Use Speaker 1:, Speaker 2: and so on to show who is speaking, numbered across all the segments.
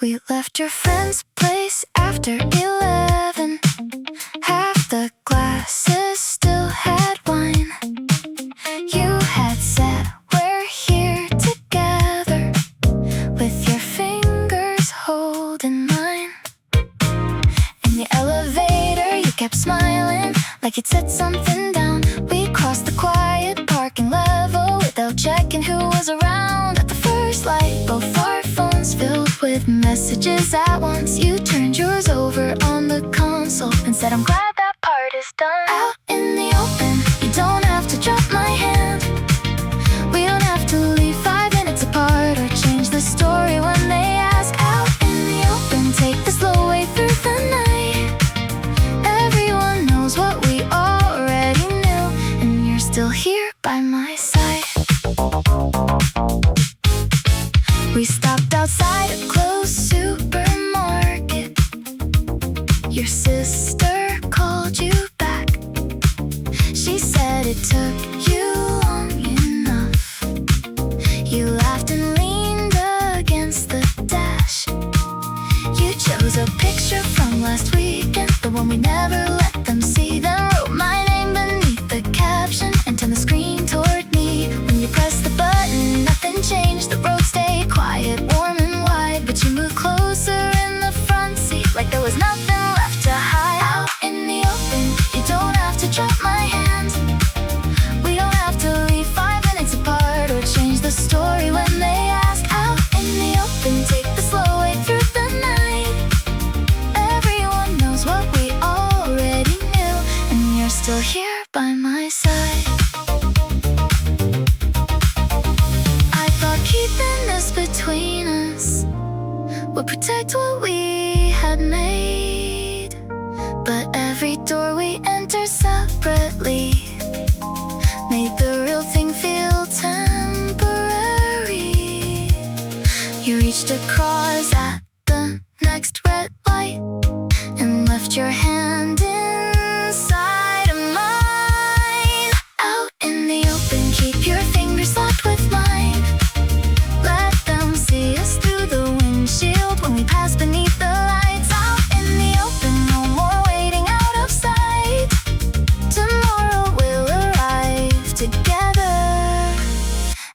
Speaker 1: We left your friend's place after 11. Half the glasses still had wine. You had said we're here together, with your fingers holding mine. In the elevator you kept smiling, like you'd set something down. We crossed the quiet parking level without checking who was around. At the first light, both our phones filled with messages at once. You turned yours over on the console and said, I'm glad that part is done. Out in the open, you don't have to drop my hand. We don't have to leave 5 minutes apart or change the story when they ask. Out in the open, take the slow way through the night. Everyone knows what we already knew, and you're still here by my side. We stopped outside a closed supermarket. Your sister called you back. She said it took you long enough. You laughed and leaned against the dash. You chose a picture from last weekend, the one we never let them see. Then wrote my name beneath the caption and turned the screen toward me. When you pressed the button, nothing changed. The road stayed quiet, warm and wide, but you moved closer in the front seat, like there was nothing left to hide. Out in the open, you don't have to drop my hand. We don't have to leave 5 minutes apart or change the story when they ask. Out in the open, take the slow way through the night. Everyone knows what we already knew, and you're still here by my side. I thought keeping this between us would protect what we had made, but every door we enter separately made the real thing feel temporary. You reached across at the next red light and left your hand inside of mine. Out in the open, keep your fingers locked with mine. Let them see us through the windshield when we pass beneath the lights. Out in the open, no more waiting out of sight. Tomorrow we'll arrive together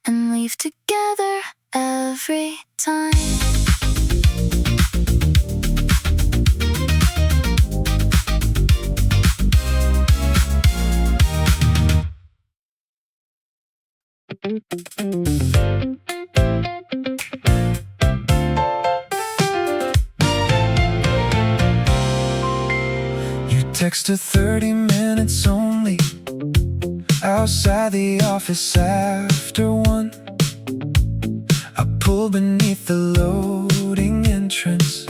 Speaker 1: and leave together every time.
Speaker 2: You texted 30 minutes only outside the office after 1. I pulled beneath the loading entrance.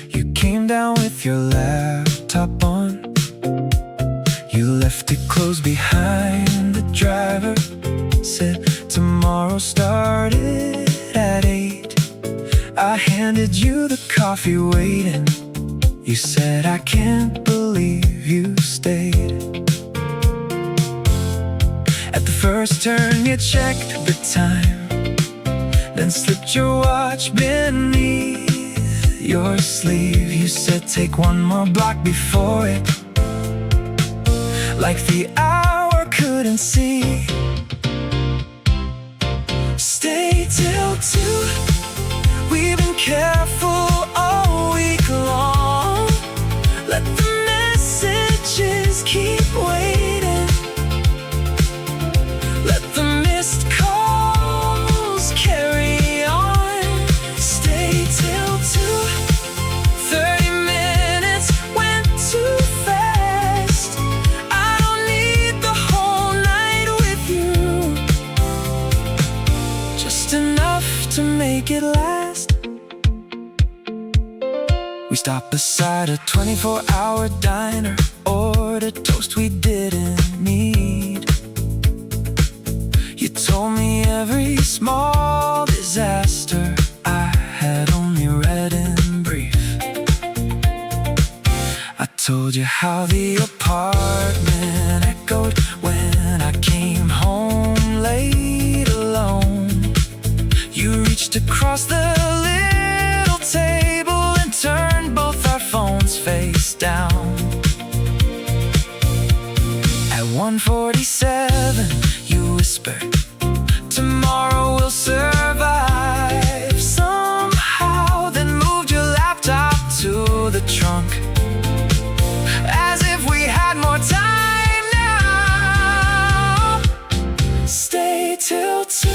Speaker 2: You came down with your laptop on. You left it closed behind the driver. Said tomorrow started at 8. I handed you the coffee waiting. You said I can't believe you stayed. At the first turn you checked the time, then slipped your watch beneath your sleeve. You said take one more block before it, like the hour couldn't see. Stay till 2. We've been careful all week long. Let the messages keep waiting. Let the missed calls carry on. Stay till 2. 30 minutes went too fast. I don't need the whole night with you, just enough to make it last. We stopped beside a 24-hour diner, ordered toast we didn't need. You told me every small disaster I had only read in brief. I told you how the apartment echoed when I came home late alone. You reached across the little town down. At 1:47 you whispered, tomorrow we'll survive somehow, then moved your laptop to the trunk, as if we had more time now. Stay till 2.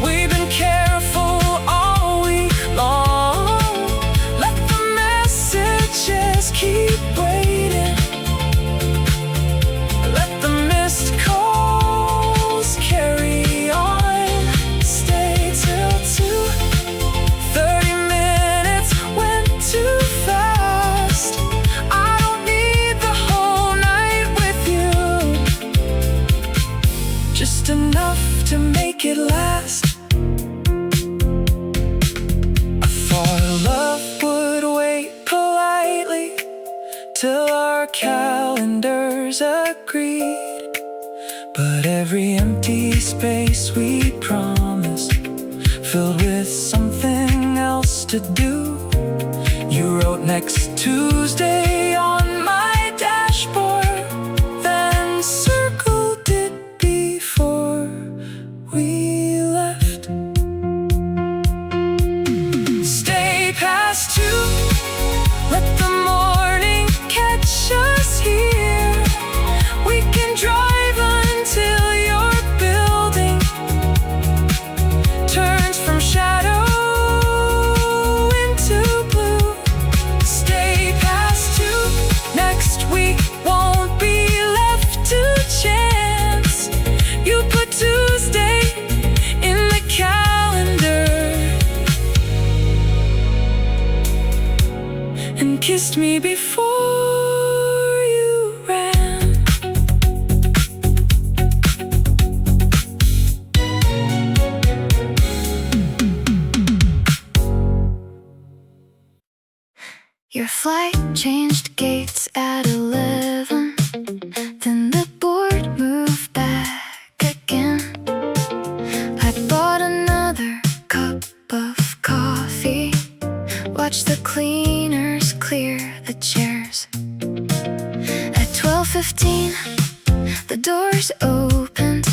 Speaker 2: We've been careful all week long. Let the messages keep waiting. Let the missed calls carry on. Stay till 2. 30 minutes went too fast. I don't need the whole night with you, just enough to make it last. I thought love would wait politely till our calendars agreed, but every empty space we promised filled with something else to do. You wrote next Tuesday on my dashboard, then circled it before we left. Stay past 2. Let the morning catch us here. We can drive until your building turns from shadow into blue. Stay past 2. Next week won't be left to chance. You put Tuesday in the calendar and kissed me before you ran.
Speaker 1: Your flight changed gates at 11. Then the board moved back again. I bought another cup of coffee, watched the cleaners clear the chairs. At 12:15 the doors opened.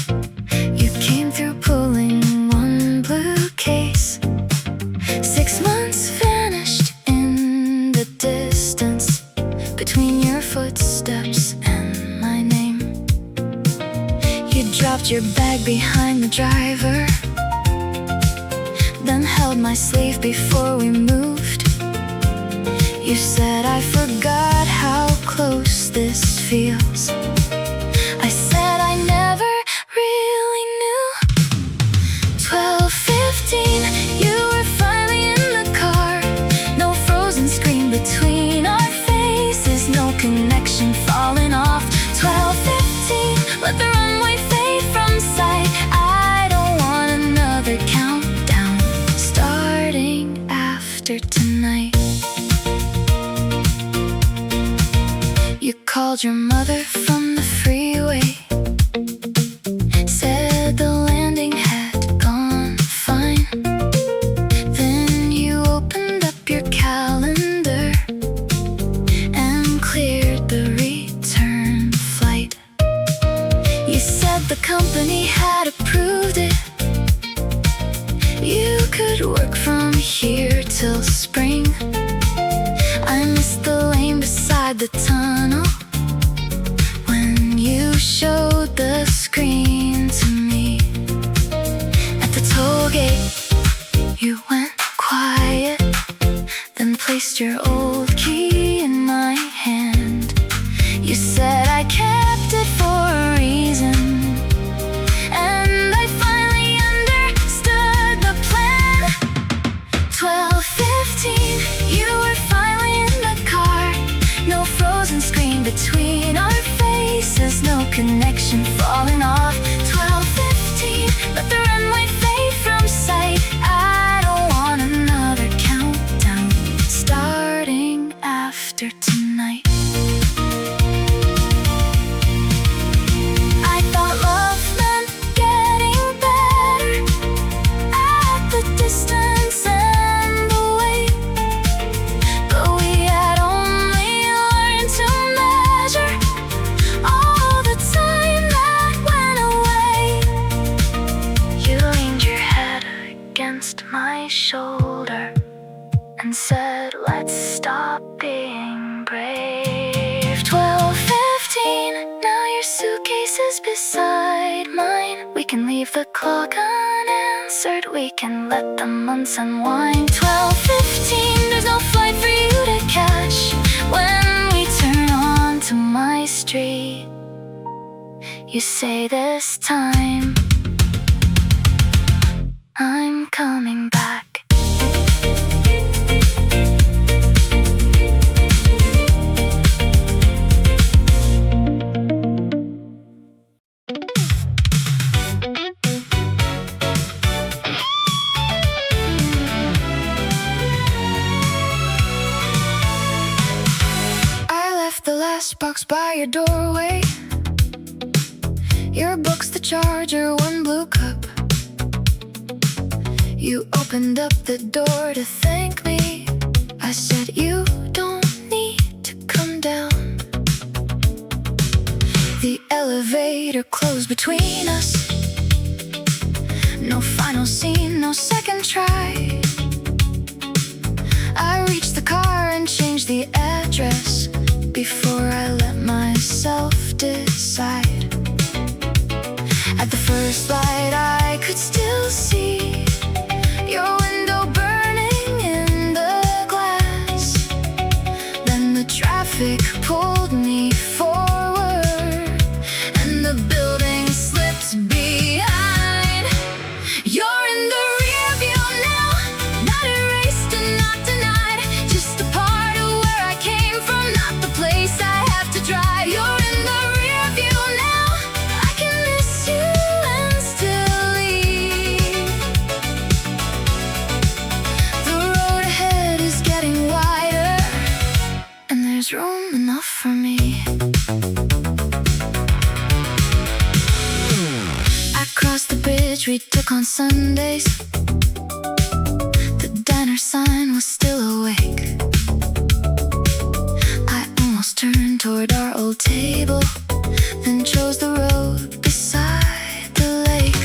Speaker 1: You came through pulling one blue case. 6 months vanished in the distance between your footsteps and my name. You dropped your bag behind the driver, then held my sleeve before we moved. You said, I forgot how close this feels. I said I never really knew. 12:15, you were finally in the car. No frozen screen between our faces, no connection falling off. 12:15, let the runway fade from sight. I don't want another countdown starting after tonight. You called your mother from the freeway, said the landing had gone fine. Then you opened up your calendar and cleared the return flight. You said the company had approved it. You could work from here till spring. I missed the lane beside the tunnel when you showed the screen to me. At the toll gate you went quiet, then placed your old key in my hand. You said I kept it for a reason, and I finally understood the plan. 12:15, you were finally in the car. No frozen screen between our faces, no connection falling off. 12:15, let the runway fade from sight. I don't want another countdown starting after tonight. I thought love meant getting better at the distance and the wait, but we had only a and said, let's stop being brave. 12:15, now your suitcase is beside mine. We can leave the clock unanswered, we can let the months unwind. 12:15, there's no flight for you to catch. When we turn onto my street, you say this time I'm coming back. I left the last box by your doorway. Your book's the charger, one blue cup. You opened up the door to thank me. I said you don't need to come down. The elevator closed between us. No final scene, no second try. I reached the car and changed the address before I let myself decide. At the first light I could still see your window burning in the glass. Then the traffic pulled me forward and the building slipped behind. You're in the rear view now, not erased and not denied. Just a part of where I came from, not the place I have to drive. You're in the rear view now, I can miss you and still leave. The road ahead is getting wider, and there's room enough for me. I crossed the bridge we took on Sundays. The diner sign was still awake. I almost turned toward our old table, then chose the road beside the lake.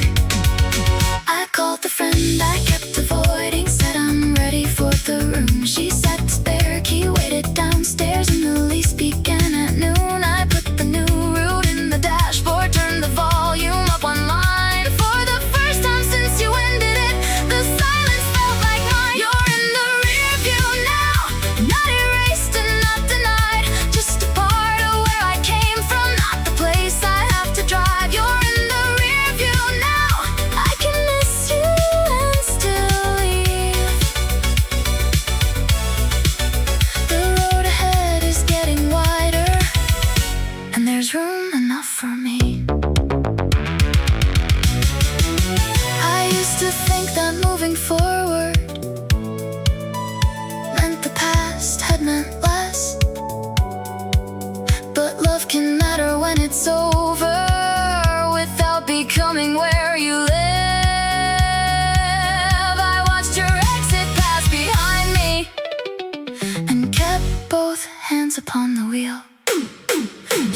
Speaker 1: I called the friend I kept avoiding, said I'm ready for the room. She said the spare key waited downstairs and the lease began at noon. I put the new route in the dashboard, turned the volume up one line. For the first time since you ended it, the silence felt like mine. You're in the rear view now, not erased and not denied. Just a part of where I came from, not the place I have to drive. You're in the rear view now, I can miss you and still leave. The road ahead is getting wider, and there's room enough for me. I used to think that moving forward meant the past had meant less, but love can matter when it's over without becoming where you live. I watched your exit pass behind me and kept both hands upon the wheel.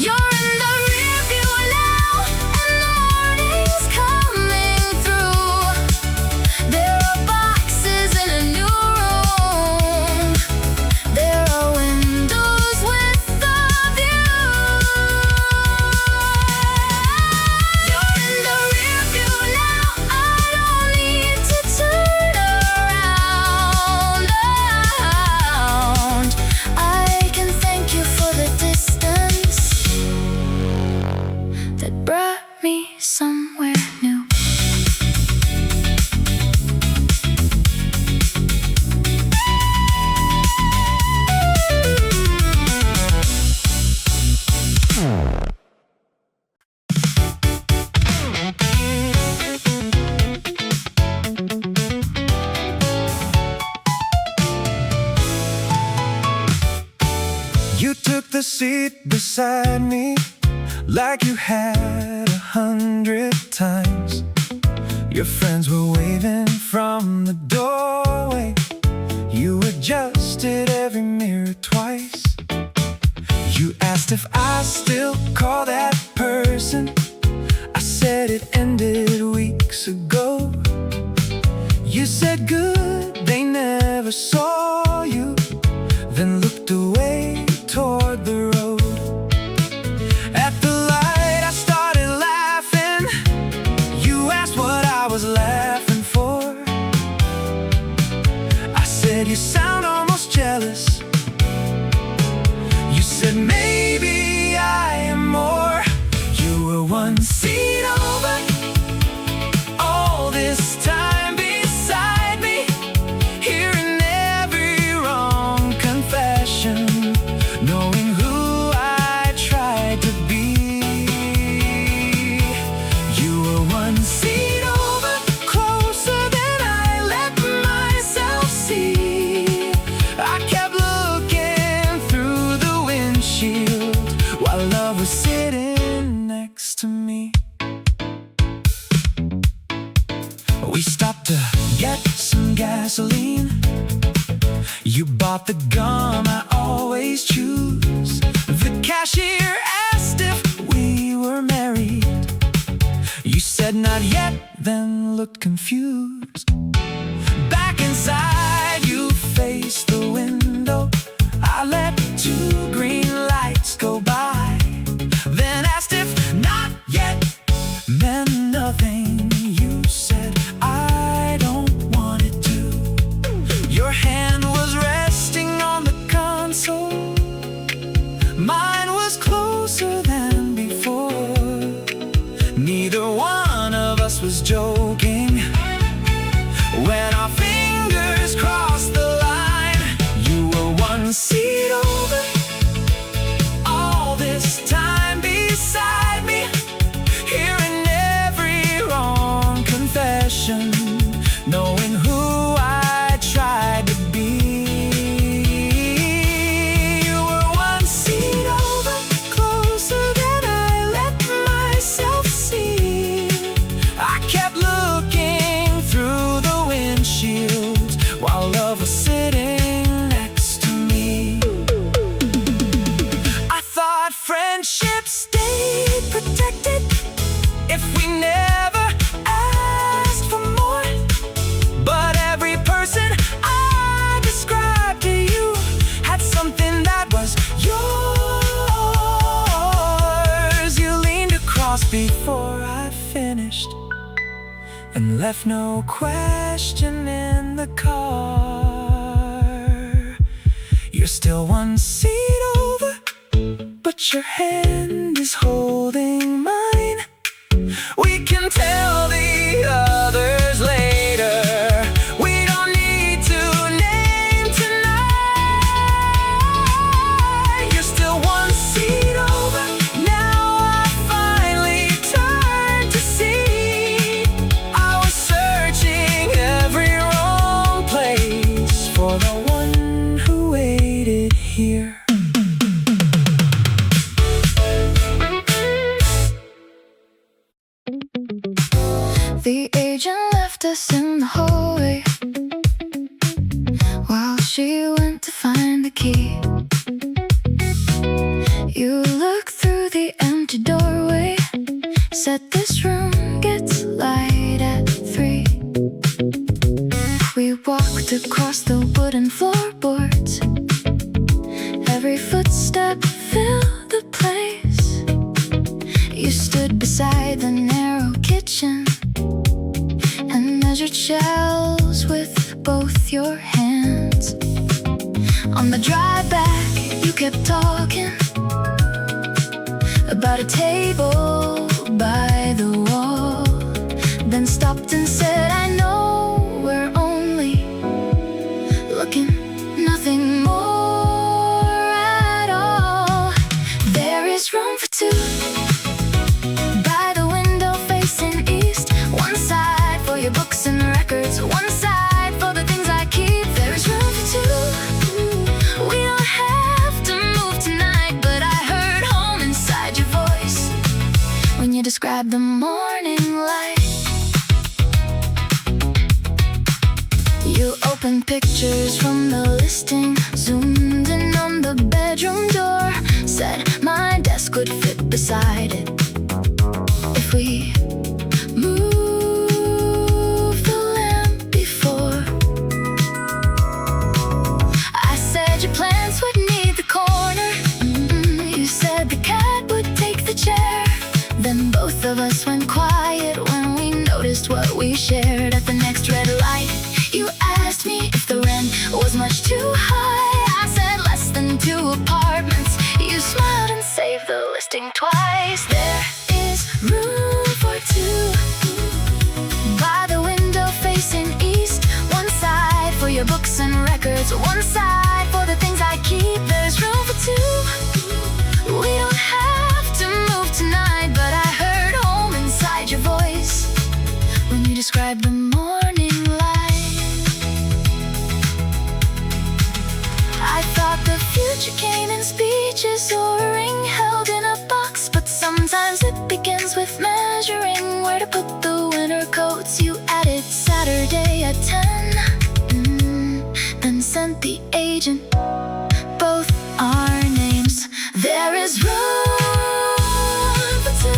Speaker 1: You're in the rear view now, and the morning's coming through. There are boxes in a new room. There are windows with a view. You're in the rear view now, I don't need to turn around. I can thank you for the distance that brought me somewhere new.
Speaker 2: You took the seat beside me like you had 100 times. Your friends were waving from the doorway. You adjusted every mirror twice. You asked if I still call that person. I said it ended weeks ago. You said good, they never saw said you sound almost jealous. You said maybe I am more. You were one seat over, all this time beside me, hearing every wrong confession, knowing who I tried to be. You were one seat over, closer than I let myself see. I kept looking through the windshield while love was sitting next to me. We stopped to get some gasoline. You bought the gum I always choose. The cashier asked if we were married. You said not yet, then looked confused. Back inside, you faced the window. I let 2 green lights go by, then asked if not yet meant nothing. You said I don't want it to. Your hand was resting on the console. Mine was closer than before. Neither one of us was joking when our fingers crossed the line. You were one seat over, all this time beside me, hearing every wrong confession, knowing who I tried to be. You were one seat over, closer than I let myself see. I kept looking through the windshield while love was sitting next to me. I thought friendship stayed protected if we never asked for more. But every person I described to you had something that was yours. You leaned across before I finished and left no question in the car. You're still one seat over, but your hand is holding mine. We can tell the others later. We don't need to name tonight. You're still one seat over. Now I finally turned to see. I was searching every wrong place for the one who waited here.
Speaker 1: The agent left us in the hallway while she went to find the key. You looked through the empty doorway, said this room gets light at 3. We walked across the wooden floorboards. Every footstep filled the place. You stood beside the narrow kitchen and measured shells with both your hands. On the drive back, you kept talking about a table by the wall, then stopped and said, I know we're only looking, nothing more at all. There is room for 2 by the window facing east. One side for your books and records, one side for the things I keep. There is room for 2. We don't have to move tonight, but I heard home inside your voice when you described the morning light. You opened pictures from the listing, zoomed in on the bedroom door, said my desk would fit beside it if we move the lamp before. I said your plants would need the corner. You said the cat would take the chair. Then both of us went quiet when we noticed what we shared. At the next red light, you asked me if the rent was much too high. I said less than 2 apartments. You smiled and saved the listing twice. There is room for 2 by the window facing east. One side for your books and records, one side for the things I keep. There's room for 2. We don't have to move tonight, but I heard home inside your voice when you described the morning light. I thought the future came in speeches or a ring held in a box, but sometimes it begins with measuring where to put the winter coats. You added Saturday at 10, then sent the agent both our names. There is room for 2,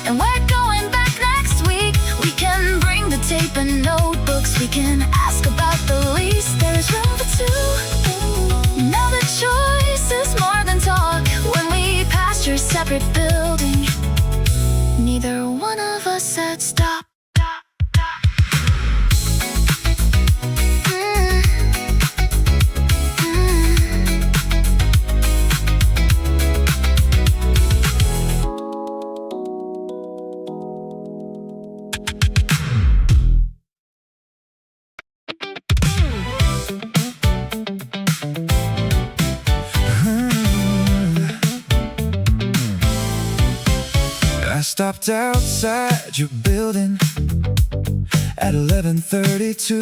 Speaker 1: and we're going back next week. We can bring the tape and notebooks. We can ask about the lease. There is room for 2. Now the choice is more than talk. When we passed your separate building, neither one of us said stop.
Speaker 2: I stopped outside your building at 11:32.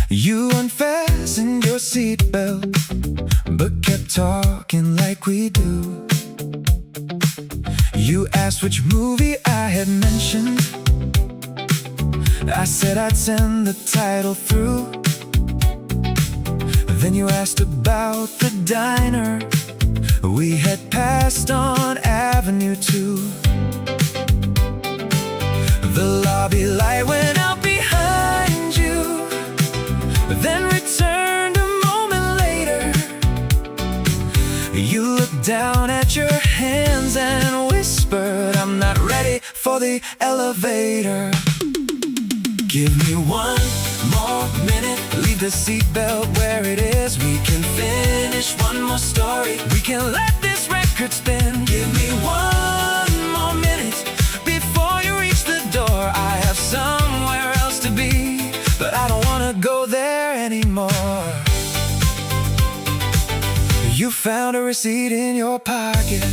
Speaker 2: You unfastened your seatbelt, but kept talking like we do. You asked which movie I had mentioned. I said I'd send the title through. Then you asked about the diner we had passed on Avenue 2. The lobby light went out behind you, then returned a moment later. You looked down at your hands and whispered, I'm not ready for the elevator. Give me 1 more minute, leave the seatbelt where it is. We can finish one more story. We can let this record spin. Give me 1 more minute before you reach the door. I have somewhere else to be, but I don't wanna go there anymore. You found a receipt in your pocket,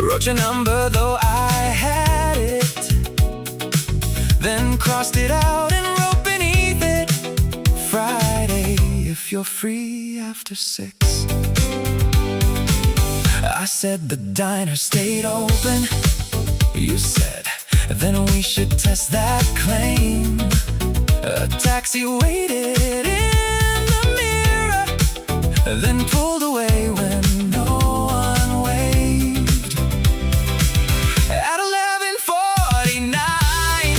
Speaker 2: wrote your number though I had it, then crossed it out and wrote beneath it, Friday, if you're free after 6. I said the diner stayed open. You said, then we should test that claim. A taxi waited in the mirror, then pulled away when no one waved. At 11:49,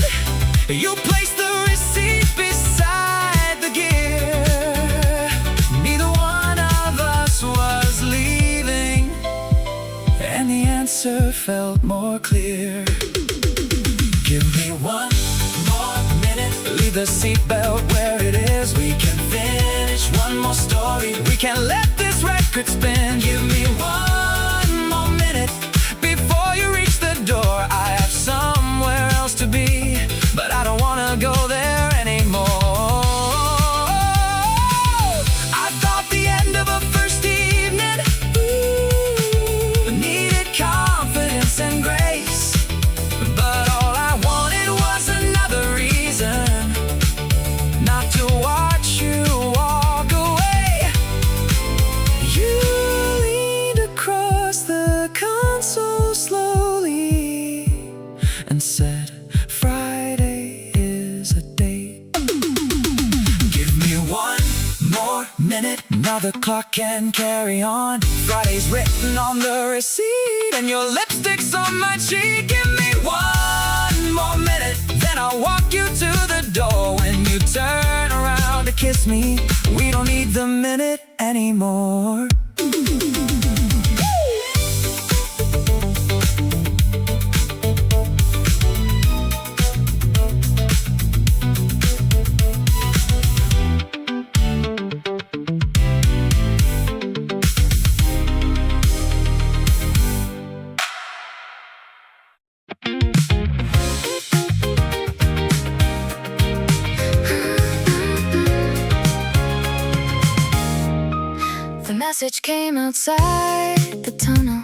Speaker 2: you placed the receipt beside the gear. Neither one of us was leaving, and the answer felt more clear. Give me 1 more minute, leave the seatbelt where it is. We can finish one more story. We can let this record spin. Give me 1 more minute before you reach the door. I have somewhere else to be, but I don't wanna go there anymore. I thought the end of a first evening needed confidence and grace, but all I wanted was another reason not to watch you walk away. You leaned across the console slowly and said, Friday is a date. Give me 1 more minute, now the clock can carry on. Friday's written on the receipt, and your lipstick's on my cheek. Give me 1 more minute, then I'll walk you to the door. When you turn around to kiss me, we don't need the minute anymore.
Speaker 1: message came outside the tunnel.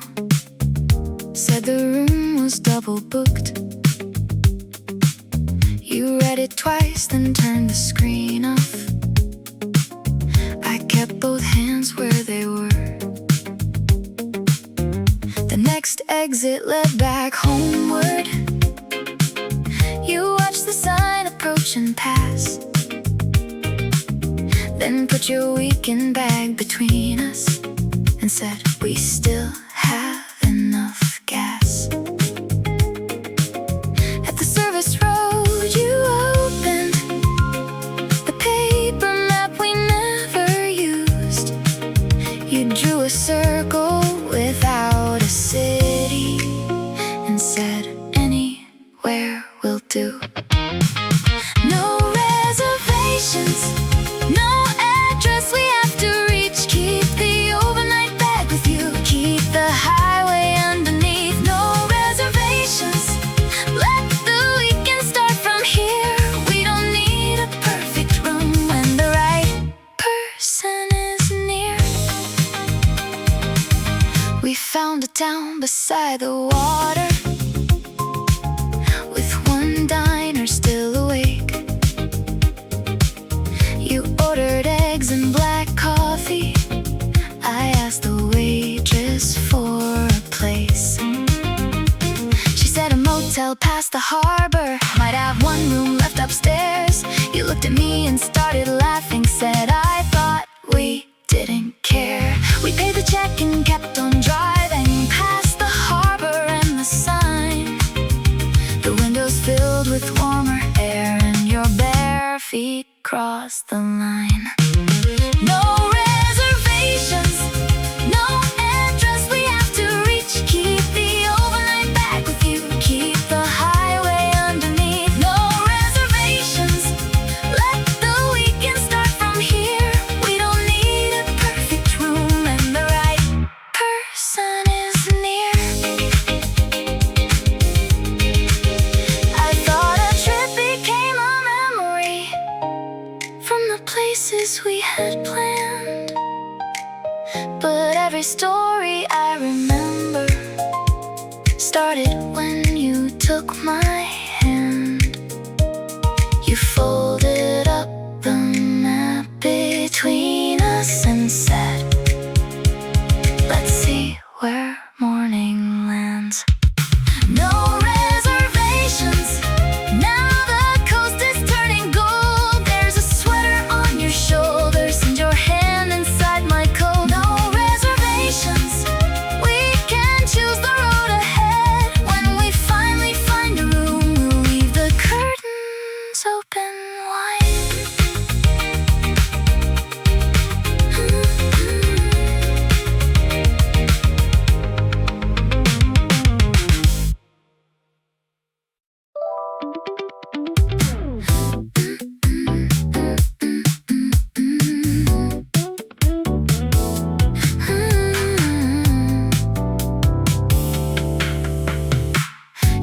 Speaker 1: Said the room was double booked. You read it twice, then turned the screen off. I kept both hands where they were. The next exit led back homeward. You watched the sign approach and pass, then put your weekend bag between us and said, we still have enough gas. At the service road you opened the paper map we never used. You drew a circle without a city and said, anywhere will do. No reservations, no address we have to reach. Keep the overnight bag with you, keep the highway underneath. No reservations, let the weekend start from here. We don't need a perfect room when the right person is near. We found a town beside the water, with one diner still awake. You ordered eggs and black coffee. I asked the waitress for a place. She said a motel past the harbor, might have one room left upstairs. You looked at me and started laughing, said I thought we didn't care. We paid the check and kept on driving past the harbor and the sign. The windows filled with warmer air and your bare feet crossed the line. No reservations, no address we have to reach. Keep the overnight bag with you, keep the highway underneath. No reservations, let the weekend start from here. We don't need a perfect room and the right person is near. I thought a trip became a memory from the places we had planned, but every story I remember started when you took my hand. You folded up the map between us and said, let's see where morning lands. No reservations, now the coast is turning gold. There's a sweater on your shoulders and your hand inside my coat. No reservations, we can choose the road ahead. When we finally find a room, we'll leave the curtains open wide.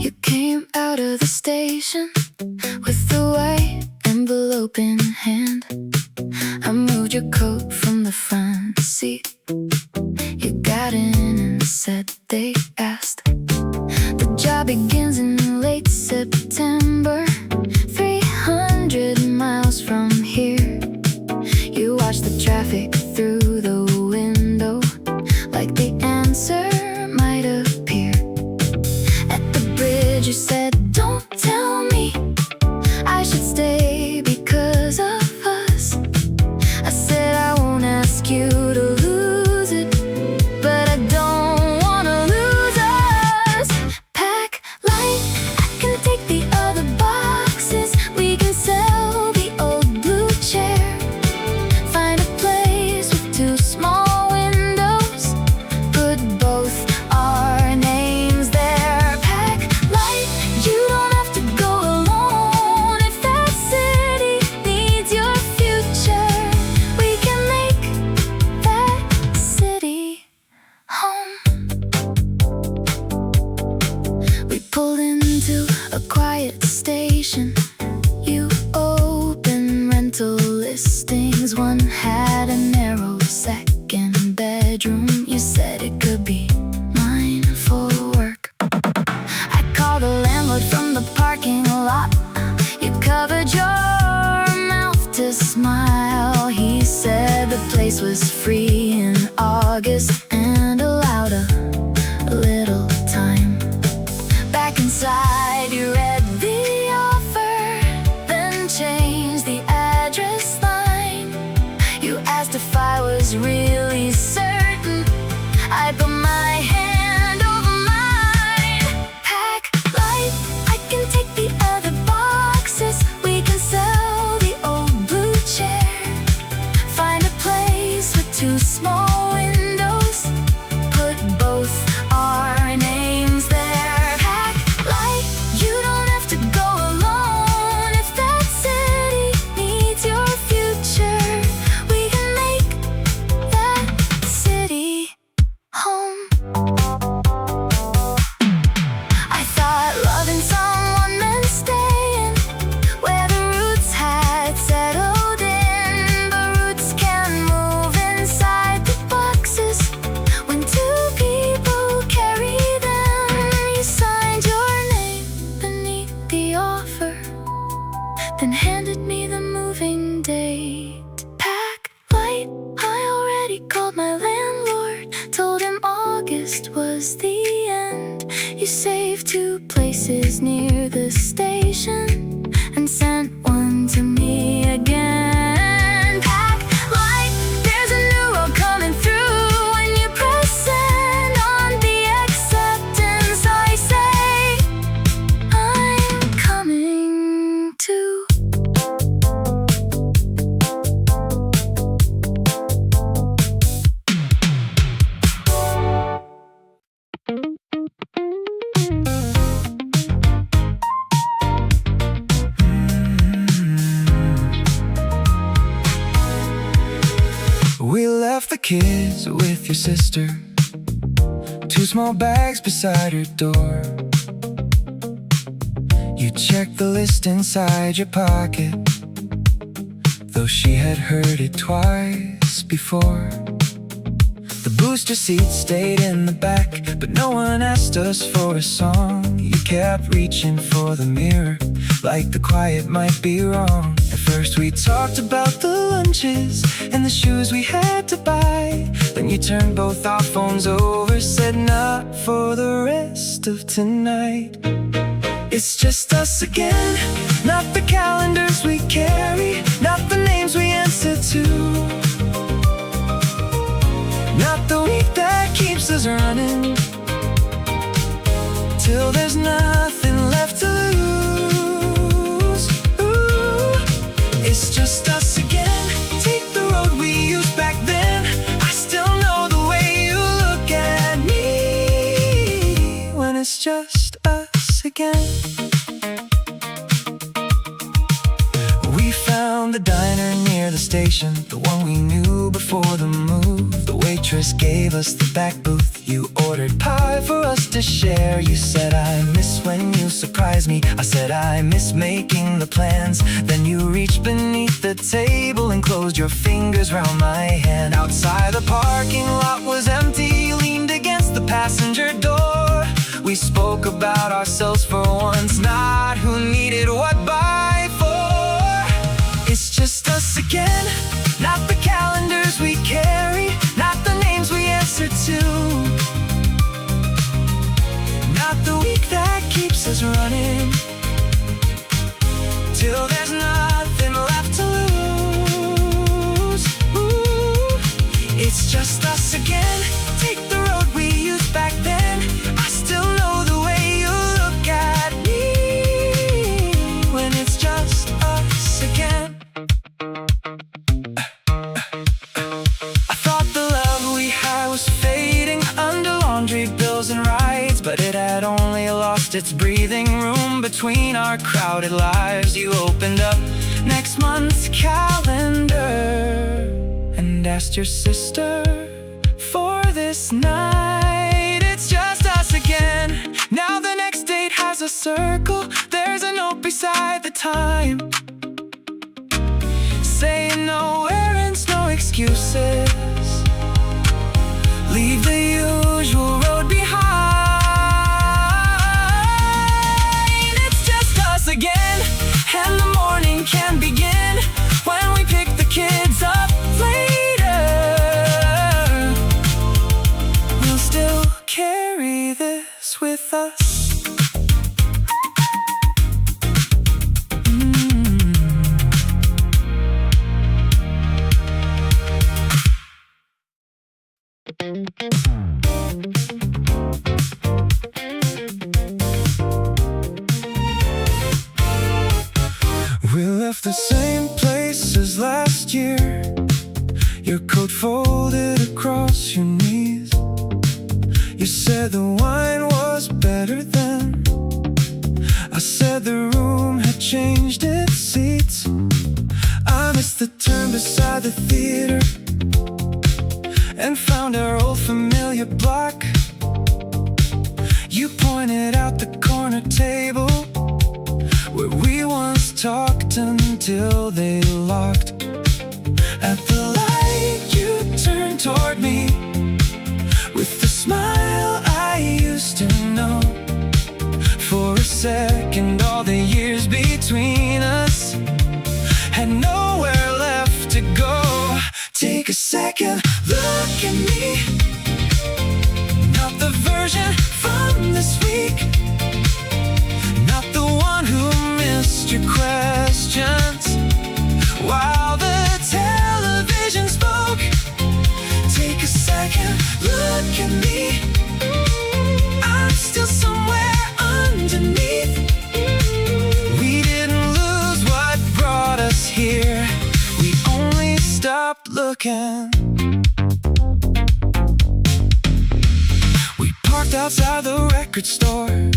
Speaker 1: You came out of the station with the white envelope in hand. I moved your coat from the front seat. You got in and said they asked. The job begins in late September, 300 miles from here. You watch the traffic through the window, like the answer might appear. At the bridge you said, don't tell me I should stay because of us. I said I won't ask you to lose it, but I don't wanna lose us. Pack light, I can take the other boxes. We can sell the old blue chair, find a place with two small windows, put both our names there. Pack light, you don't have to go alone. If that city needs your future, we can make that city home. We pulled into a quiet station. You opened rental listings. One had a narrow second bed place was free in August and allowed a little time. Back inside, you read the offer, then changed the address line. You asked if I was really certain. I put my hand over mine. Pack light, I can take the other boxes. We can sell the old blue chair. Find a place with 2 small windows. Put both our names there. Pack light, you don't have to go alone. If that city needs your future, we can make that city home. I thought loving someone meant staying where the roots had settled in, but roots can move inside the boxes when 2 people carry them. You signed your name beneath the offer, then handed me the moving date. Pack light, I already called my landlord, told him August was the end. You saved 2 places near the station and sent one to me again. Pack light, there's a new road coming through. When you press send on the acceptance, I say, I'm coming too.
Speaker 2: We left the kids with your sister, 2 small bags beside her door. You checked the list inside your pocket, though she had heard it twice before. The booster seat stayed in the back, but no one asked us for a song. You kept reaching for the mirror, like the quiet might be wrong. At first we talked about the lunches and the shoes we had to buy. Then you turned both our phones over, said not for the rest of tonight. It's just us again, not the calendars we carry, not the names we answer to, not the week that keeps us running, till there's nothing left to lose. Ooh, it's just us again, take the road we used back then. I still know the way you look at me when it's just us again. We found the diner near the station, the one we knew before the move. The waitress gave us the back booth. You ordered pie for us to share. You said, I miss when you surprise me. I said, I miss making the plans. Then you reached beneath the table and closed your fingers round my hand. Outside the parking lot was empty. You leaned against the passenger door. We spoke about ourselves for once, not who needed what by for. It's just us again, not the calendars we carry, not the names we answer to, not the week that keeps us running, till there's nothing left to lose. Ooh, it's just us again, take the road we used back then. I still know the way you look at me when it's just us again. I thought the love we had was fading under laundry bills and rides, but it had only lost its breathing room between our crowded lives. You opened up next month's calendar and asked your sister for this night. It's just us again. Now the next date has a circle. There's a note beside the time saying no errands, no excuses. Leave the usual road behind. It's just us again, and the morning can begin when we pick the kids up later. kisses last year, your coat folded across your knees. You said the wine was better then. I said the room had changed its seats. I missed the turn beside the theater and found our old familiar block. You pointed out the corner table where we once talked until they locked. At the light you turned toward me with the smile I used to know. For a second all the years between us had nowhere left to go. Take a second, look at me. Not the version from this week, not the one who missed your questions while the television spoke. Take a second, look at me. I'm still somewhere underneath. We didn't lose what brought us here, we only stopped looking. We parked outside the record store.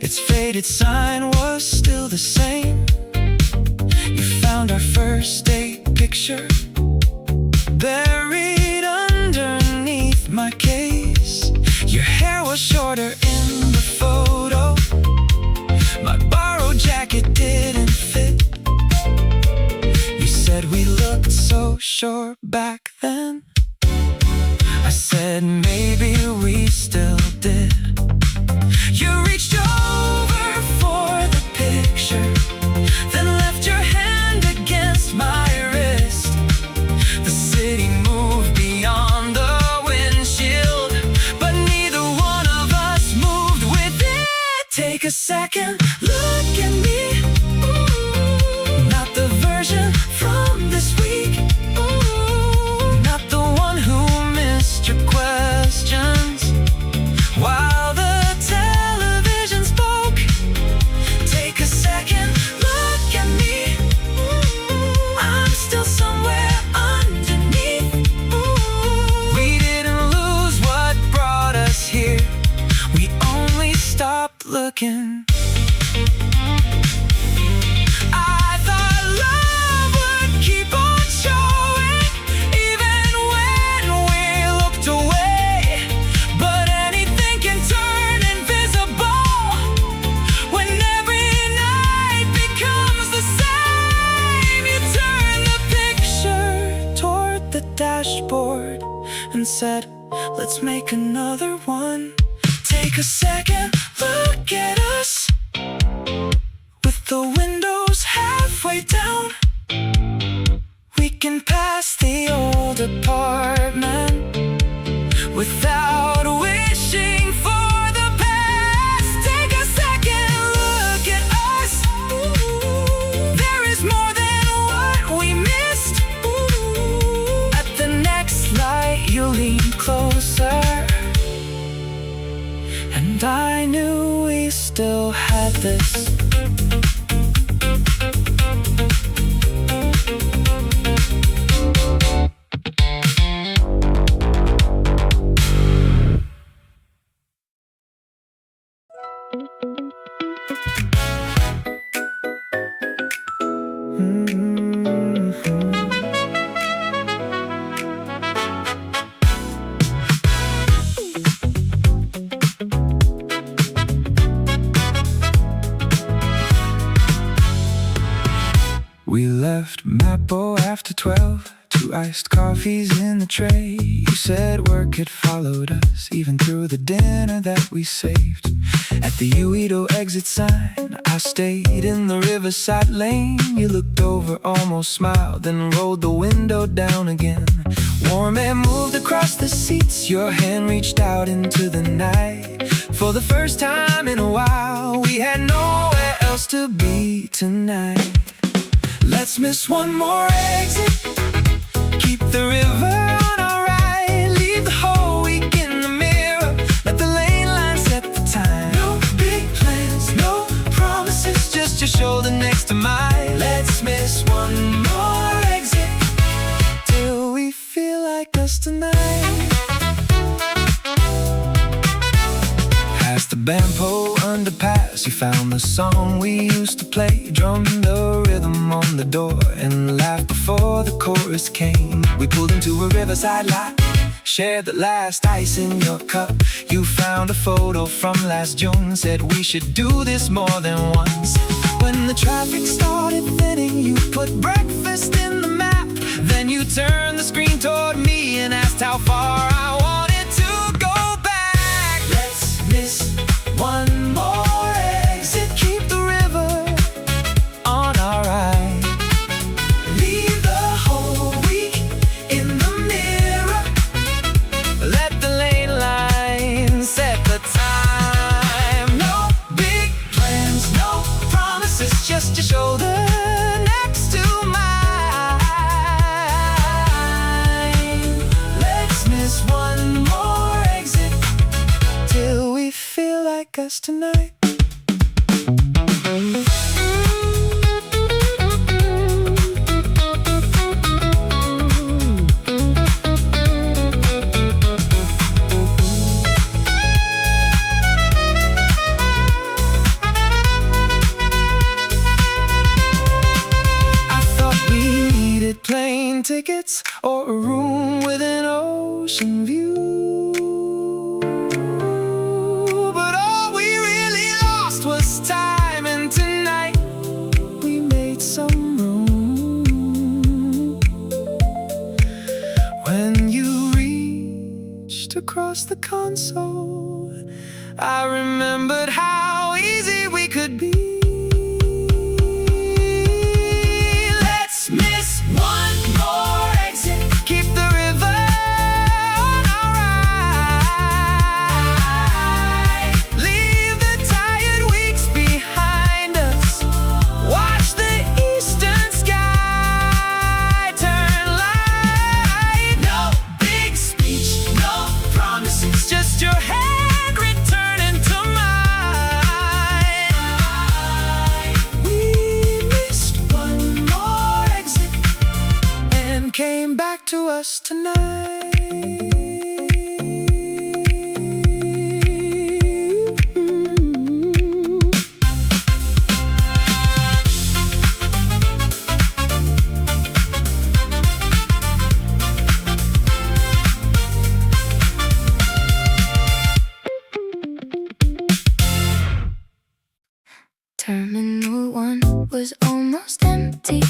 Speaker 2: Its faded sign was still the same. You found our first date picture buried underneath my case. Your hair was shorter in the photo. My borrowed jacket didn't fit. You said we looked so sure back then. I said maybe we still did. You reached over for the picture, then left your hand against my wrist. The city moved beyond the windshield, but neither one of us moved with it. Take a second, look at me. Not the version from this week, not the one who missed your questions while the television spoke. Take a second, look at me. I'm still somewhere underneath. We didn't lose what brought us here, we only stopped looking. I thought love would keep on showing even when we looked away, but anything can turn invisible when every night becomes the same. You turned the picture toward the dashboard and said, let's make another one. Take a second, look at us with the windows halfway down. We can pass the old apartment without wishing for the past. Take a second, look at us. There is more than what we missed. At the next light you leaned closer, and I knew we still had this. We left Mapo after 12, 2 iced coffees in the tray. You said work had followed us even through the dinner that we saved. At the Uito exit sign, I stayed in the riverside lane. You looked over, almost smiled, then rolled the window down again. Warm air moved across the seats, your hand reached out into the night. For the first time in a while, we had nowhere else to be tonight. Let's miss one more exit, keep the river on our right, leave the whole week in the mirror, let the lane line set the time. No big plans, no promises, just your shoulder next to mine. Let's miss one us tonight. Past the Bampo underpass, you found the song we used to play. Drummed the rhythm on the door and laughed before the chorus came. We pulled into a riverside lot, shared the last ice in your cup. You found a photo from last June, said we should do this more than once. When the traffic started thinning, you put breakfast in the map. Then you turned the screen toward me and asked how far I wanted to go back. Let's miss one more exit, keep the river on our right. Leave the whole week in the mirror. Let the lane line set the time. No big plans, no promises, just your shoulder next to mine. Let's miss one more exit till we feel like us tonight. Plane tickets or a room with an ocean view, but all we really lost was time, and tonight we made some room. When you reached across the console, I remembered how easy we could be. Came back to us tonight.
Speaker 1: Terminal 1 was almost empty.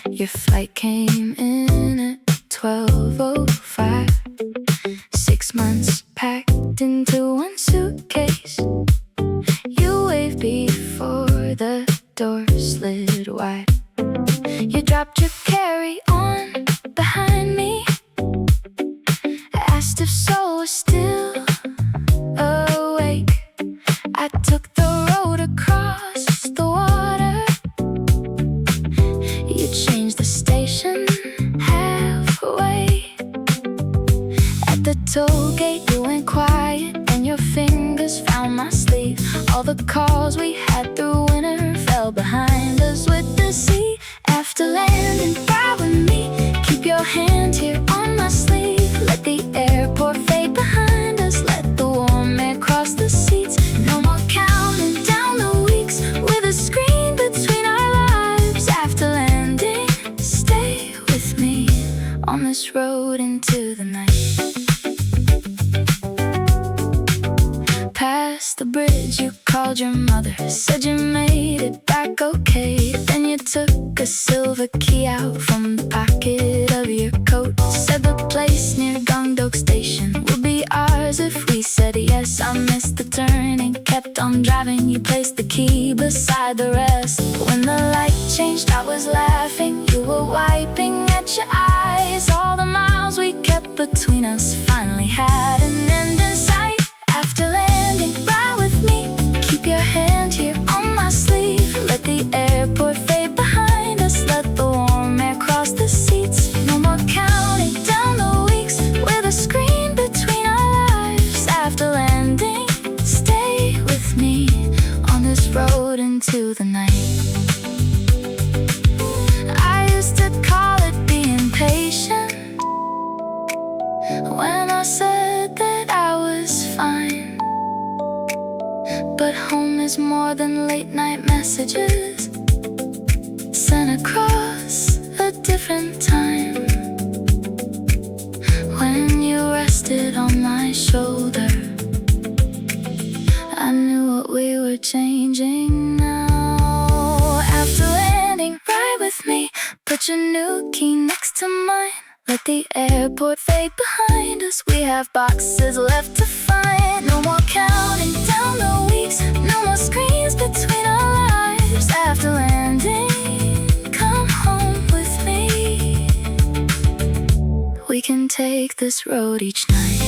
Speaker 1: Your flight came in at 12:05. 6 months packed into one suitcase. You waved before the door slid wide. You dropped your carry-on behind me. Asked if Soul was still awake. I took the road across the water. You changed the station halfway. At the toll gate you went quiet and your fingers found my sleeve. All the calls we had through winter fell behind us with the sea. After landing, ride with me. Keep your hand here on my sleeve. Let the airport fade behind us. Let the warm air cross the seats. No more counting down the weeks with a screen between our lives. After landing, stay with me on this road into the night. Past the bridge you called your mother, said you made it back okay. Then you took a silver key out from the pocket of your coat. Said the place near Gangdok Station would be ours if we said yes. I missed the turn and kept on driving. You placed the key beside the rest. When the light changed I was laughing. You were wiping at your eyes. All the miles we kept between us finally had an end in sight. After landing, ride with me. Keep your hand here on my sleeve. Let the airport fade behind us. Let the warm air cross the seats. No more counting down the weeks with a screen between our lives. After landing, stay with me on this road into the night. I used to call it being patient. messages sent across a different time. When you rested on my shoulder, I knew what we were changing now. After landing, ride with me, put your new key next to mine. Let the airport fade behind us, we have boxes left to find. No more counting down the weeks, no more screens between our lives. After landing, come home with me. We can take this road each night.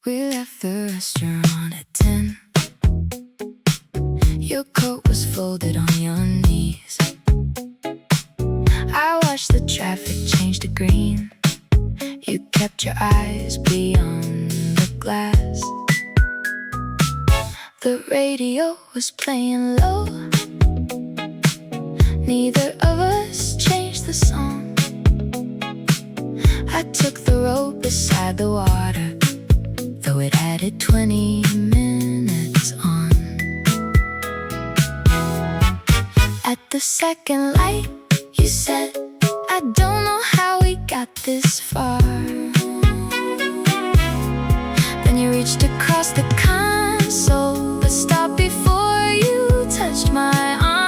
Speaker 1: We left the restaurant at 10. Your coat was folded on your knees. I watched the traffic change to green. You kept your eyes beyond the glass. The radio was playing low. Neither of us changed the song. I took the road beside the water, though it added 20 minutes on. At the second light, you said, I don't know how we got this far. Then you reached across the console, but stopped before you touched my arm.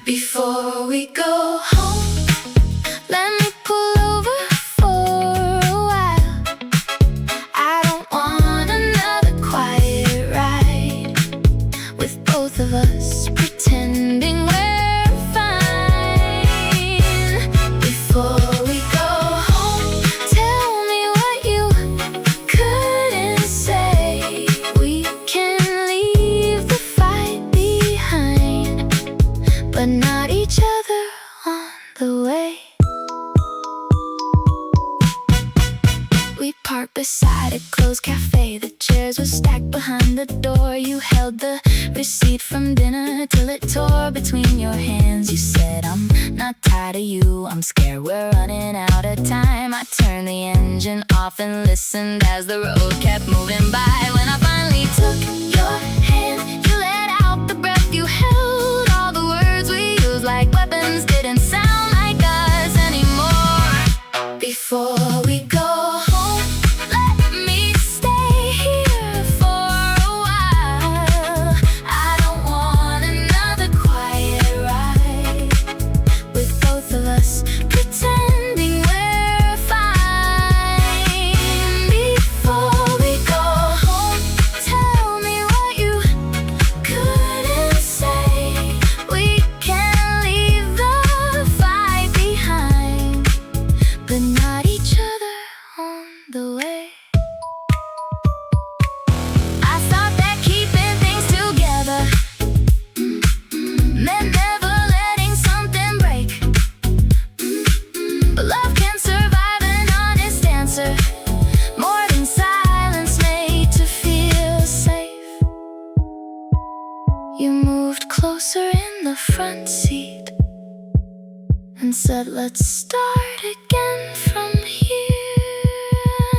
Speaker 1: Before we go home, let me pull over for a while. I don't want another quiet ride with both of us pretending we're fine. Before we go home, tell me what you couldn't say. We can leave the fight behind, but not each other on the way. We parked beside a closed cafe. The chairs were stacked behind the door. You held the receipt from dinner till it tore between your hands. You said, I'm not tired of you, I'm scared we're running out of time. I turned the engine off and listened as the road kept moving by. When I finally took your hand, you let out the breath you held. All the words we used like weapons didn't sound like us anymore. Before we go home, let me stay here for a while. I don't want another quiet ride with both of us pretending we're fine. Before we go home, tell me what you couldn't say. We can leave the fight behind, but not each other on the way. I thought that keeping things together meant never letting something break. But love can survive an honest answer, more than silence made to feel safe. You moved closer in the front seat and said, let's start again from here.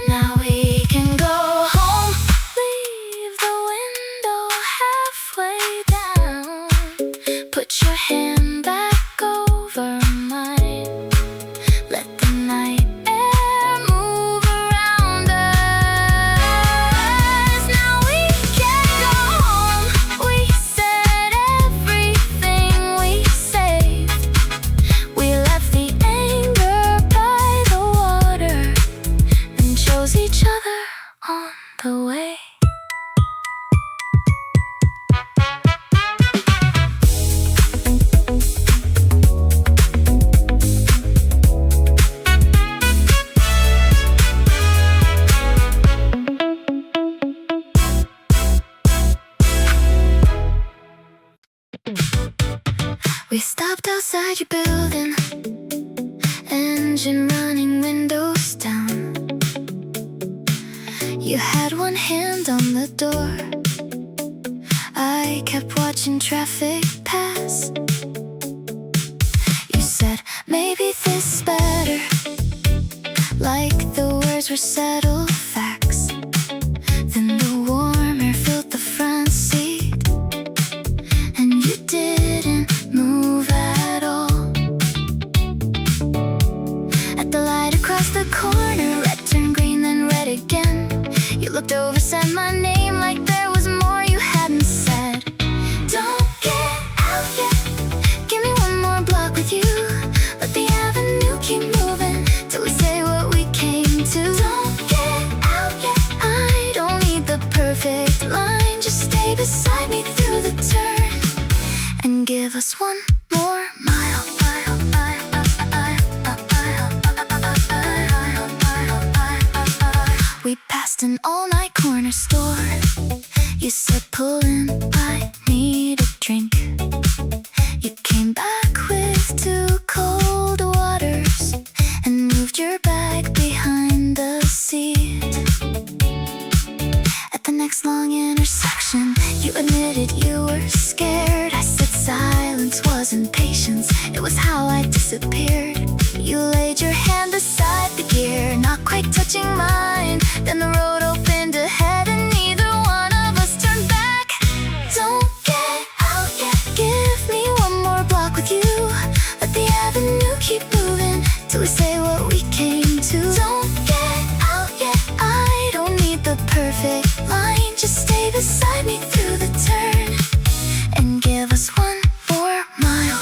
Speaker 1: Now we can go home, leave the window halfway down. Put your hand back over mine. Let the night air move around us. Now we can go home. We said everything we saved. We left the anger by the water and chose each other on the way. We stopped outside your building, engine running, windows down. You had one hand on the door. I kept watching traffic pass. You said, maybe this tears were settled facts. Then the warm air filled the front seat, and you didn't move at all. At the light across the corner, red turned green, then red again. You looked over, said my name like there was more you hadn't said. Don't get out yet, give me one more block with you. Let the avenue keep moving till we say what we came to. Don't get out yet, I don't need the perfect line. Just stay beside me through the turn and give us one more mile. We passed an all-night corner store. You said pull in, I need a drink. You came back with 2 cold waters and moved your bag behind the seat. At the next long intersection, you admitted you were scared. I said silence wasn't patience, it was how I disappeared. You laid your hand beside the gear, not quite touching mine. Then the road opened ahead and neither one of us turned back. Don't get out yet, give me one more block with you. Let the avenue keep moving till we say what we came to. Don't get out yet, I don't need the perfect line. Just stay beside me through the turn and give us one more mile.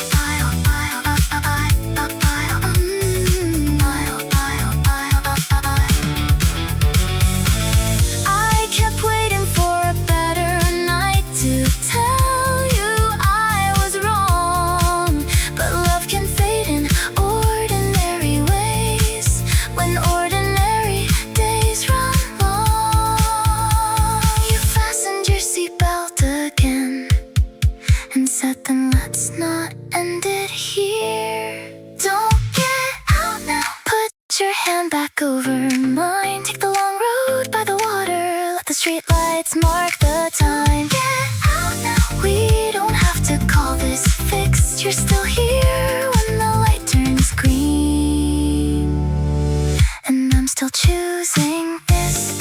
Speaker 1: I kept waiting for a better night to tell you I was wrong. But love can fade in ordinary ways when ordinary days run long. You fastened your seatbelt again and said then let's not end it here. Don't get out now, put your hand back over mine. Take the long road by the water, let the street lights mark the time. Get out now, we don't have to call this fixed. You're still here when the light turns green, and I'm still choosing this.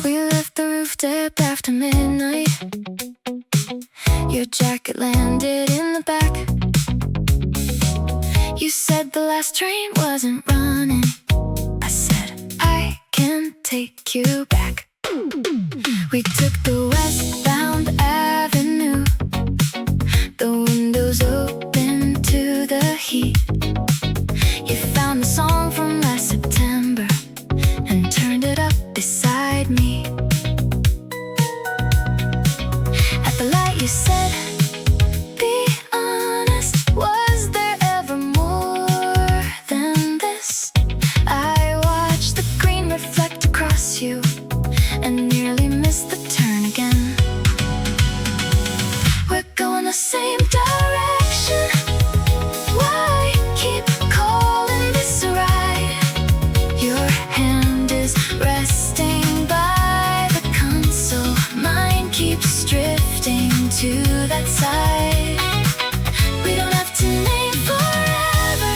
Speaker 1: We left the roof deck after midnight. Your jacket landed in the back. You said the last train wasn't running. I said I can take you back. We took the westbound avenue, the windows open to the heat. You found the song from last September and turned it up beside me. At the light you said, be honest, was there ever more than this? I watched the green reflect across you and nearly missed the turn again. We're going the same direction. Why keep calling this a ride? Your hand is resting by the console, mine keeps drifting to that side. We don't have to name forever,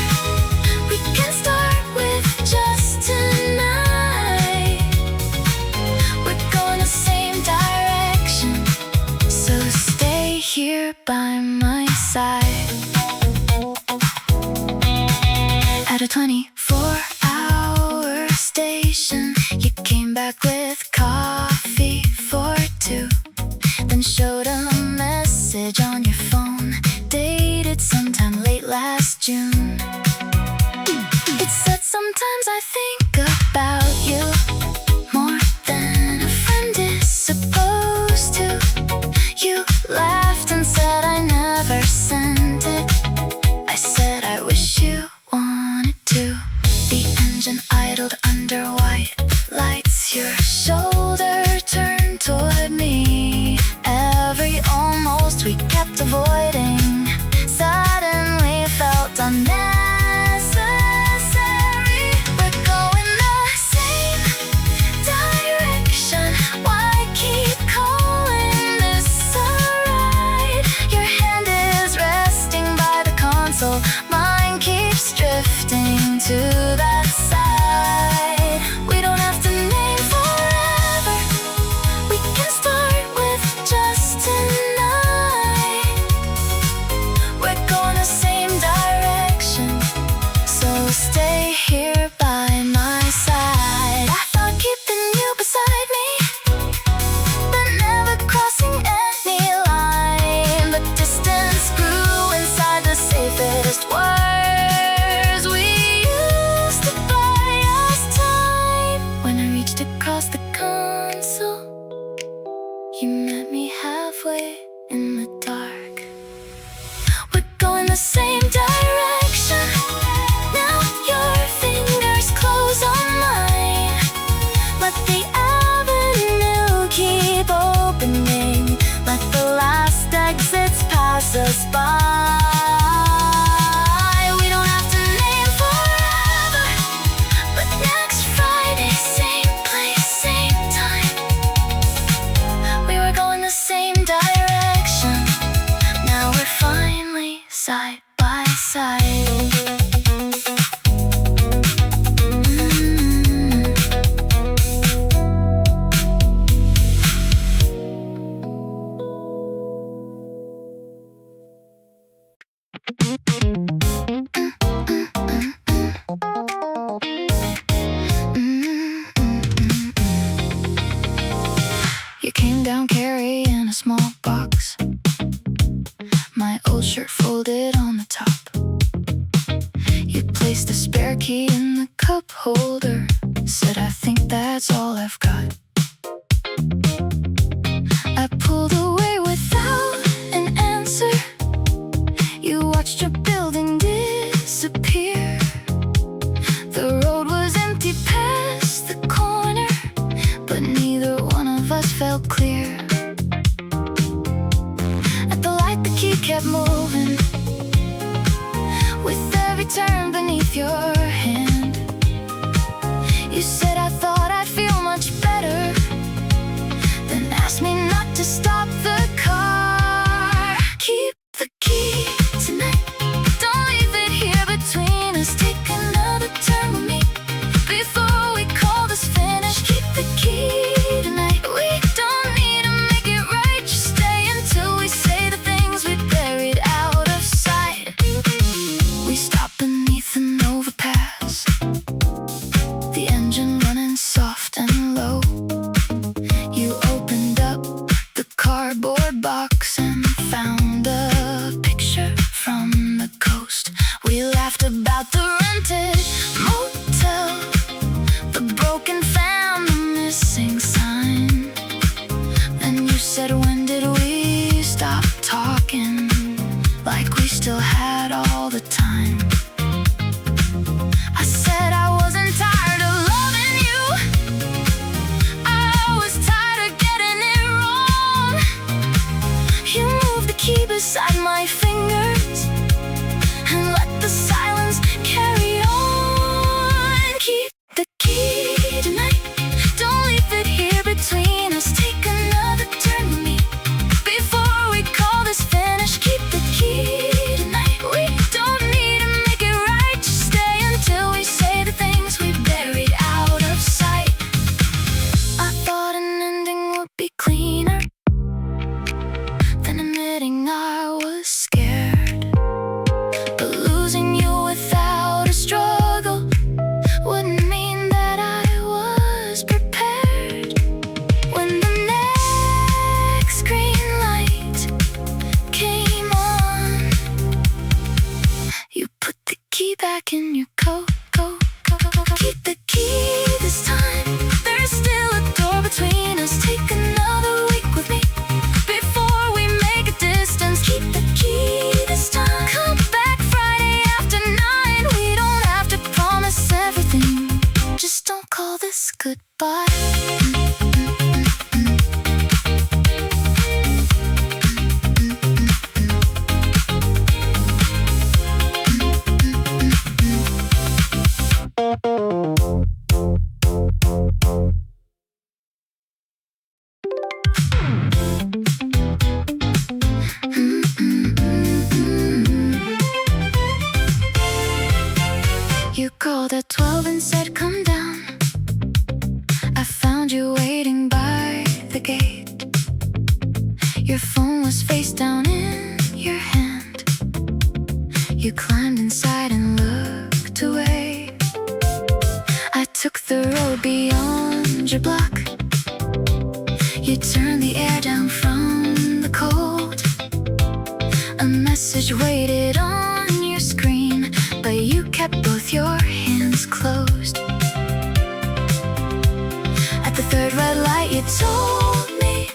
Speaker 1: we can start with just tonight. We're going the same direction, so stay here by my side. At a 24-hour station, you came back with coffee for 2, then showed a message on your phone, dated sometime late last June. It said sometimes I think about you more than a friend is supposed to. You laughed and said I never sent it. I said I wish you wanted to. The engine idled under white lights, your shoulder turned toward me. Every almost we kept avoiding suddenly felt unnecessary. you'll stay here by my side. I thought keeping you beside me, but never crossing any line. But distance grew inside the safest words we used to buy us time. When I reached across the console, you met me halfway in the dark. We're going the same direction. Now your fingers close on mine. Let the avenue keep opening. Let the last exits pass us by. We don't have to name forever, but next Friday, same place, same time. We were going the same direction. Now we're finally side by side. You came down carrying a small box, my old shirt folded on the top. You placed a spare key in the cup holder, said, I think that's all I've got. I pulled away without an answer. You watched your building disappear. The road was empty past the corner, but neither one of us felt clear. At the light the key kept moving, with every turn beneath your hand. You said, I thought I'd feel much better, then asked me not to stop the car. Keep the key tonight, don't leave it here between us. Take another turn with me before we call this finished. Keep the key tonight, we don't need to make it right. Just stay until we say the things we buried out of sight. We stopped beneath an overpass, the engine running soft and low. You opened up the cardboard box and found a picture from the coast. We laughed about the rented motel, the broken fan, the missing sign. Then you said, when did we stop talking? Like we still had all the time. I said I wasn't tired of loving you, I was tired of getting it wrong. You moved the key beside my fingers and let the silence carry on. Keep the key tonight, don't leave it here between us. Take another turn with me before we call this finished. Keep the key tonight, we don't need to make it right. Just stay until we say the things we buried out of sight. I thought an ending would be cleaner than admitting I was scared, but losing you without a struggle wouldn't mean that I was prepared. When the next green light came on, you put the key back in your coat. Keep the key this time, there's still a door between us. Take another week with me before we make a distance. Keep the key this time, come back Friday after 9. We don't have to promise everything, just don't call this goodbye. You called at 12 and said come down. I found you waiting by the gate. Your phone was face down in your hand. You climbed inside and looked away. took the road beyond your block. You turned the air down from the cold. A message waited on your screen, but you kept both your hands closed. At the third red light you told me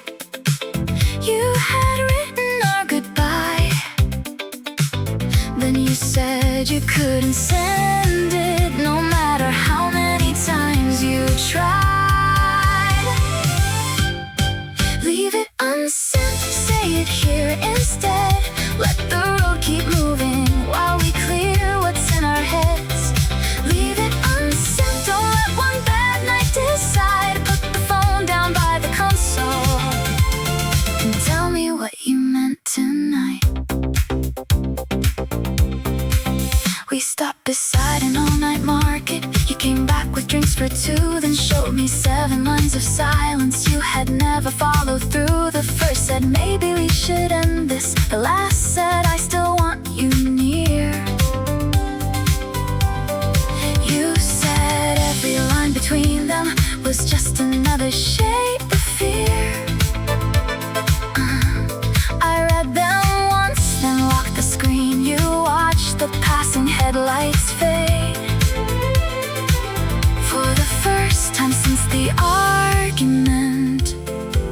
Speaker 1: you had written our goodbye. Then you said you couldn't send it, no matter how many times you tried. Leave it unsent, say it here instead. Let the road keep moving while we clear what's in our heads. Leave it unsent, don't let one bad night decide. Put the phone down by the console and tell me what you meant tonight. We stopped beside an all-night market. You came back with drinks for two, then showed me 7 lines of silence you had never followed through. The first said, maybe we should end this. The last said, I still want you near. You said every line between them was just another shade of fear. I read them once, then locked the screen. You watched the passing headlights fade. For the first time since the argument,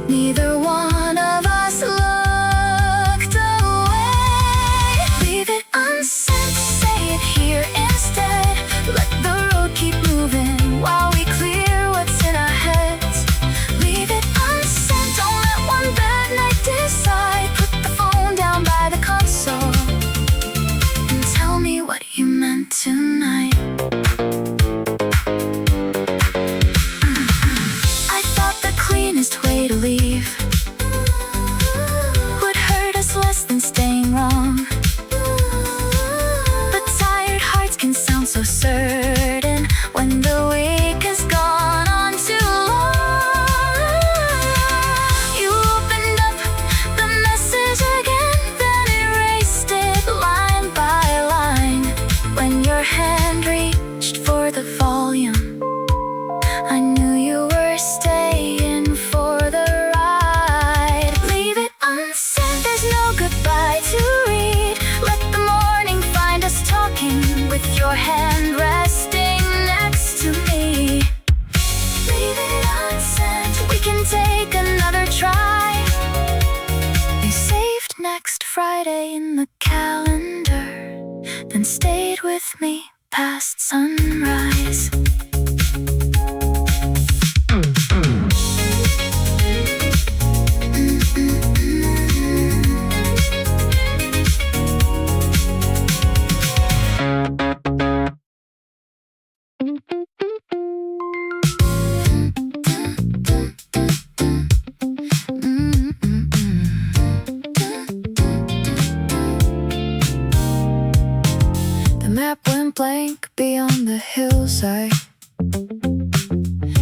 Speaker 1: neither one of us looked away. Leave it unsent, say it here instead. Let the road keep moving while we clear what's in our heads. Leave it unsent, don't let one bad night decide. Put the phone down by the console and tell me what you meant tonight. I thought the cleanest way to leave would hurt us less than staying wrong. But tired hearts can sound so certain when the week has gone on too long. You opened up the message again, then erased it line by line. When your hand reached for the volume, I knew you were staying for the ride. Leave it unsent, there's no goodbye to read. Let the morning find us talking with your hand resting next to me. Leave it unsent, we can take another try. You saved next Friday in the calendar, then stayed with me past sunrise. The map went blank beyond the hillside.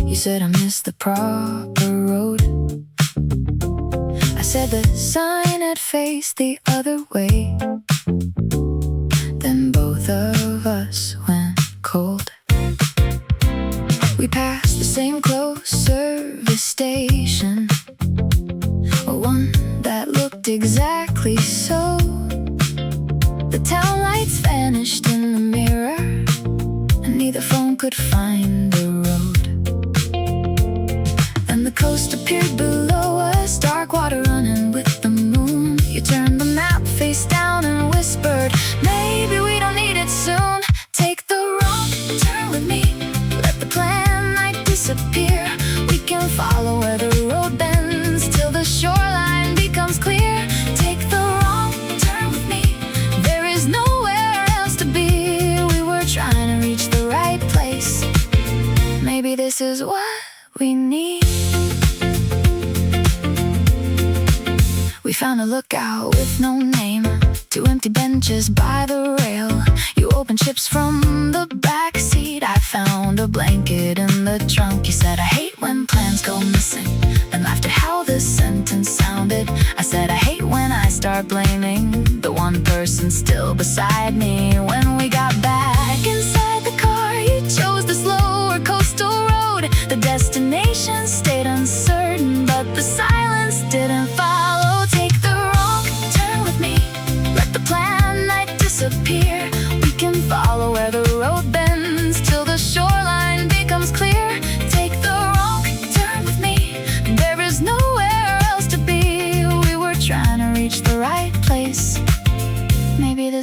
Speaker 1: You said I missed the proper road. I said the sign had faced the other way. Then both of us went cold. We passed the same close service station, one that looked exactly so. The town lights vanished in the mirror, and neither phone could find the road. Then the coast appeared below us, dark water running with the moon. You turned the map face down and whispered, maybe we don't need it soon. Take the wrong turn with me, let the plan might disappear. We can follow where the road bends till the shoreline becomes clear. Take the wrong turn with me, there is nowhere else to be. We were trying to reach the right place. Maybe this is what we need. We found a lookout with no name, 2 empty benches by the rail. You opened chips from the back seat. I found a blanket in the trunk. You said, I hate when plans go missing, and laughed at how the sentence sounded. I said, I hate when I start blaming the one person still beside me. When we got back inside the car, you chose the slower coastal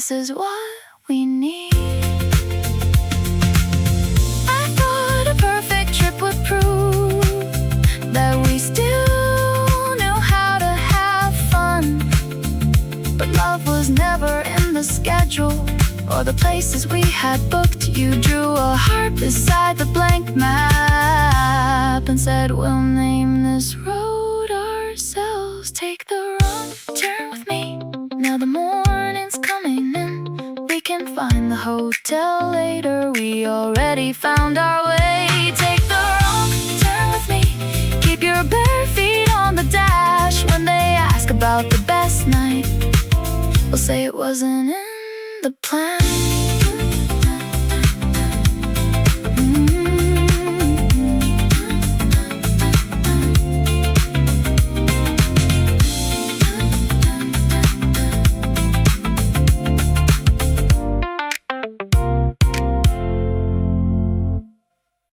Speaker 1: this is what we need. I thought a perfect trip would prove that we still knew how to have fun, but love was never in the schedule or the places we had booked. You drew a heart beside the blank map and said, we'll name this road ourselves. Take the wrong turn with me. Now the morning's coming in. We can find the hotel later. We already found our way. Take the wrong turn with me. Keep your bare feet on the dash. When they ask about the best night, we'll say it wasn't in the plan.